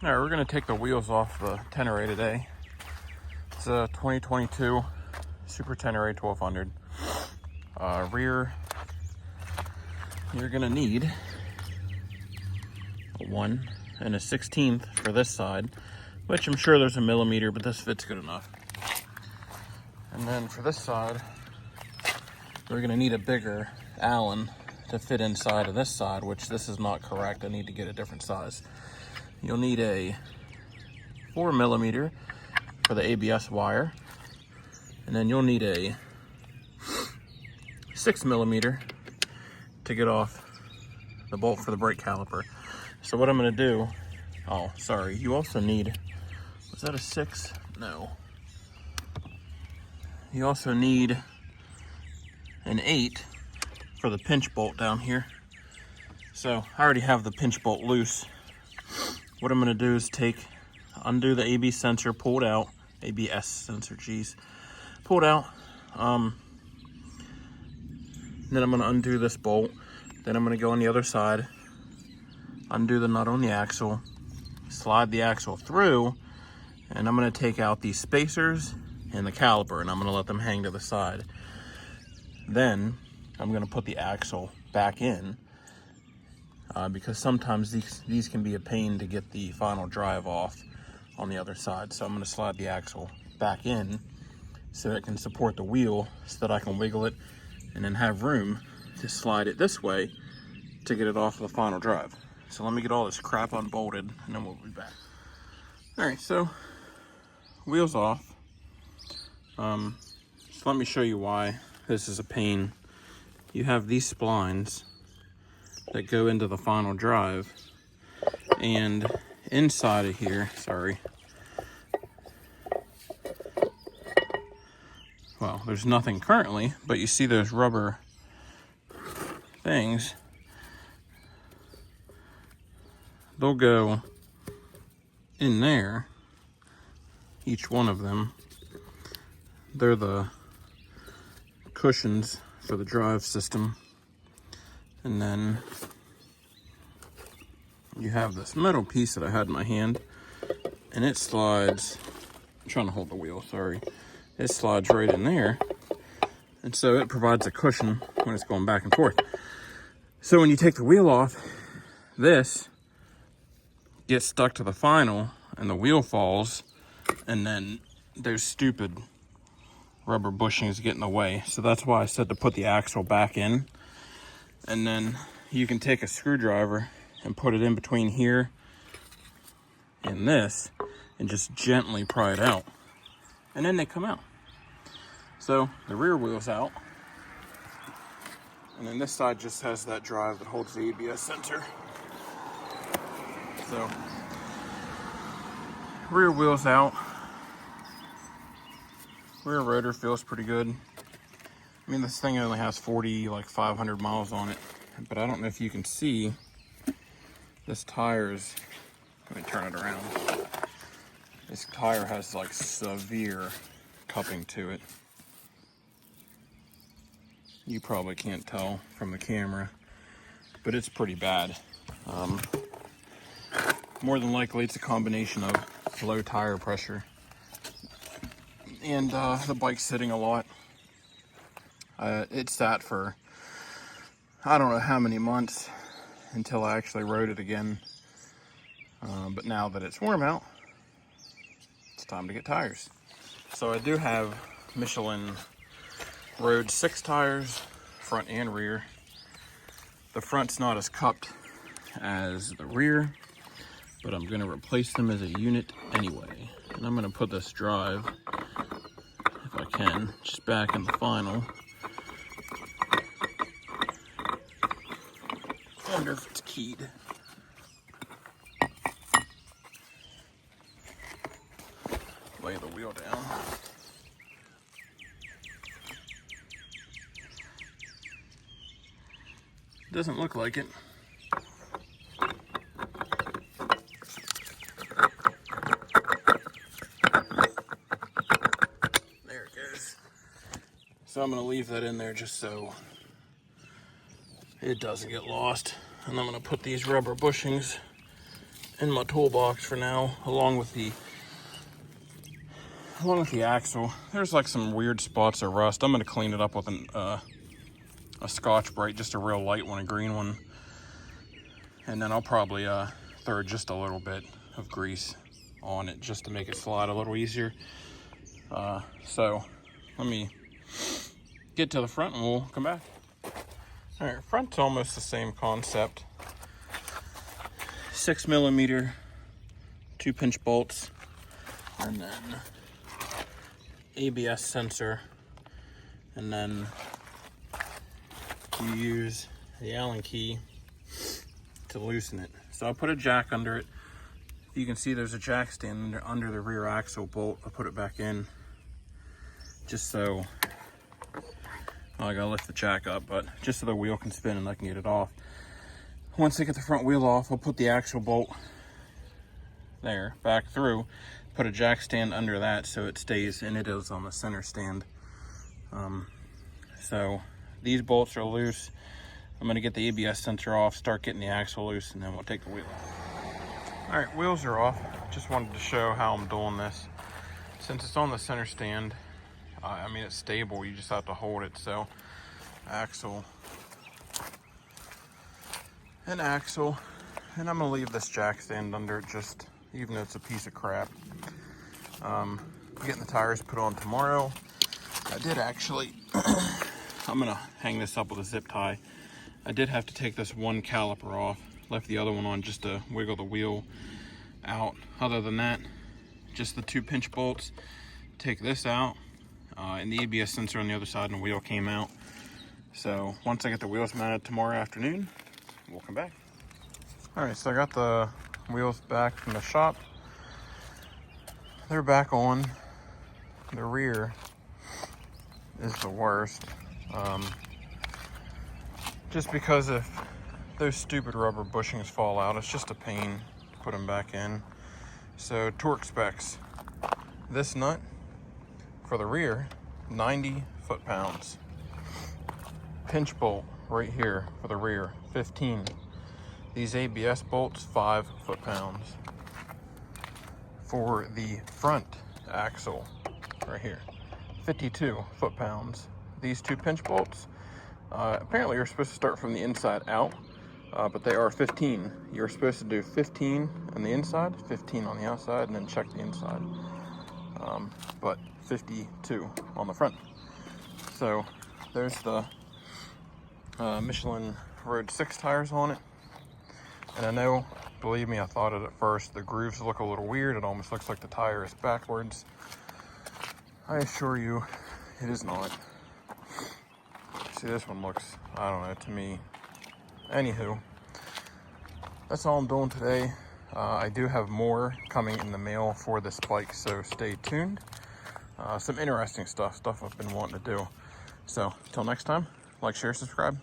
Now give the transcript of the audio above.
All right, we're gonna take the wheels off the Tenere today. It's a 2022 Super Tenere 1200. Rear, you're gonna need a 1 and a 16th for this side, which I'm sure there's a millimeter, but this fits good enough. And then for this side, we're gonna need a bigger Allen to fit inside of this side, which this is not correct. I need to get a different size. You'll need a 4 millimeter for the ABS wire, and then you'll need a 6 millimeter to get off the bolt for the brake caliper. So what I'm gonna do, oh, sorry, you also need, was that a 6? No. You also need an 8 for the pinch bolt down here. So I already have the pinch bolt loose. What I'm gonna do is undo the ABS sensor, pull it out, ABS sensor, geez, pull it out. Then I'm gonna undo this bolt. Then I'm gonna go on the other side, undo the nut on the axle, slide the axle through, and I'm gonna take out these spacers and the caliper, and I'm gonna let them hang to the side. Then I'm gonna put the axle back in, because sometimes these can be a pain to get the final drive off on the other side. So I'm gonna slide the axle back in so it can support the wheel, so that I can wiggle it and then have room to slide it this way to get it off the final drive. So let me get all this crap unbolted and then we'll be back. All right, so wheels off. So let me show you why this is a pain. You have these splines that go into the final drive, and inside of here, sorry, well, there's nothing currently, but you see those rubber things. They'll go in there, each one of them. They're the cushions for the drive system. And then you have this metal piece that I had in my hand, and it slides, I'm trying to hold the wheel, sorry. It slides right in there. And so it provides a cushion when it's going back and forth. So when you take the wheel off, this gets stuck to the final and the wheel falls, and then those stupid rubber bushings get in the way. So that's why I said to put the axle back in. And then you can take a screwdriver and put it in between here and this and just gently pry it out. And then they come out. So the rear wheel's out. And then this side just has that drive that holds the ABS sensor. So rear wheel's out. Rear rotor feels pretty good. I mean, this thing only has 500 miles on it, but I don't know if you can see, this tire's, let me turn it around. This tire has like severe cupping to it. You probably can't tell from the camera, but it's pretty bad. More than likely it's a combination of low tire pressure and the bike's sitting a lot. It sat for, I don't know how many months until I actually rode it again. But now that it's warm out, it's time to get tires. So I do have Michelin Road 6 tires, front and rear. The front's not as cupped as the rear, but I'm gonna replace them as a unit anyway. And I'm gonna put this drive, if I can, just back in the final. I wonder if it's keyed. Lay the wheel down. Doesn't look like it. There it goes. So I'm going to leave that in there just so it doesn't get lost. And I'm going to put these rubber bushings in my toolbox for now, along with the axle. There's like some weird spots of rust. I'm gonna clean it up with a Scotch-Brite, just a real light one, a green one. And then I'll probably throw just a little bit of grease on it just to make it slide a little easier. So let me get to the front and we'll come back. All right, front's almost the same concept. 6mm 2-pinch bolts, and then ABS sensor, and then you use the Allen key to loosen it. So I put a jack under it. You can see there's a jack stand under the rear axle bolt. I put it back in just so, I gotta lift the jack up, but just so the wheel can spin and I can get it off. Once I get the front wheel off, I'll put the axle bolt there back through, put a jack stand under that so it stays, and it is on the center stand. So these bolts are loose. I'm gonna get the ABS sensor off, start getting the axle loose, and then we'll take the wheel off. All right, wheels are off. Just wanted to show how I'm doing this. Since it's on the center stand, I mean, it's stable, you just have to hold it. So axle and axle, and I'm gonna leave this jack stand under it, just even though it's a piece of crap. Getting the tires put on tomorrow. I did actually, I'm gonna hang this up with a zip tie. I did have to take this one caliper off, left the other one on just to wiggle the wheel out. Other than that, just the 2-pinch bolts. Take this out, and the ABS sensor on the other side, and the wheel came out. So once I get the wheels mounted tomorrow afternoon, we'll come back. All right, so I got the wheels back from the shop. They're back on. The rear is the worst. Just because if those stupid rubber bushings fall out, it's just a pain to put them back in. So torque specs. This nut for the rear, 90 foot-pounds. Pinch bolt right here for the rear, 15. These ABS bolts, 5 foot-pounds. For the front axle, right here, 52 foot-pounds. These 2 pinch bolts, apparently you're supposed to start from the inside out, but they are 15. You're supposed to do 15 on the inside, 15 on the outside, and then check the inside. But 52 on the front. So there's the Michelin Road 6 tires on it. And I know, believe me, I thought it at first. The grooves look a little weird. It almost looks like the tire is backwards. I assure you, it is not. See, this one looks, I don't know, to me. Anywho, that's all I'm doing today. I do have more coming in the mail for this bike, so stay tuned. Some interesting stuff I've been wanting to do. So, till next time, like, share, subscribe.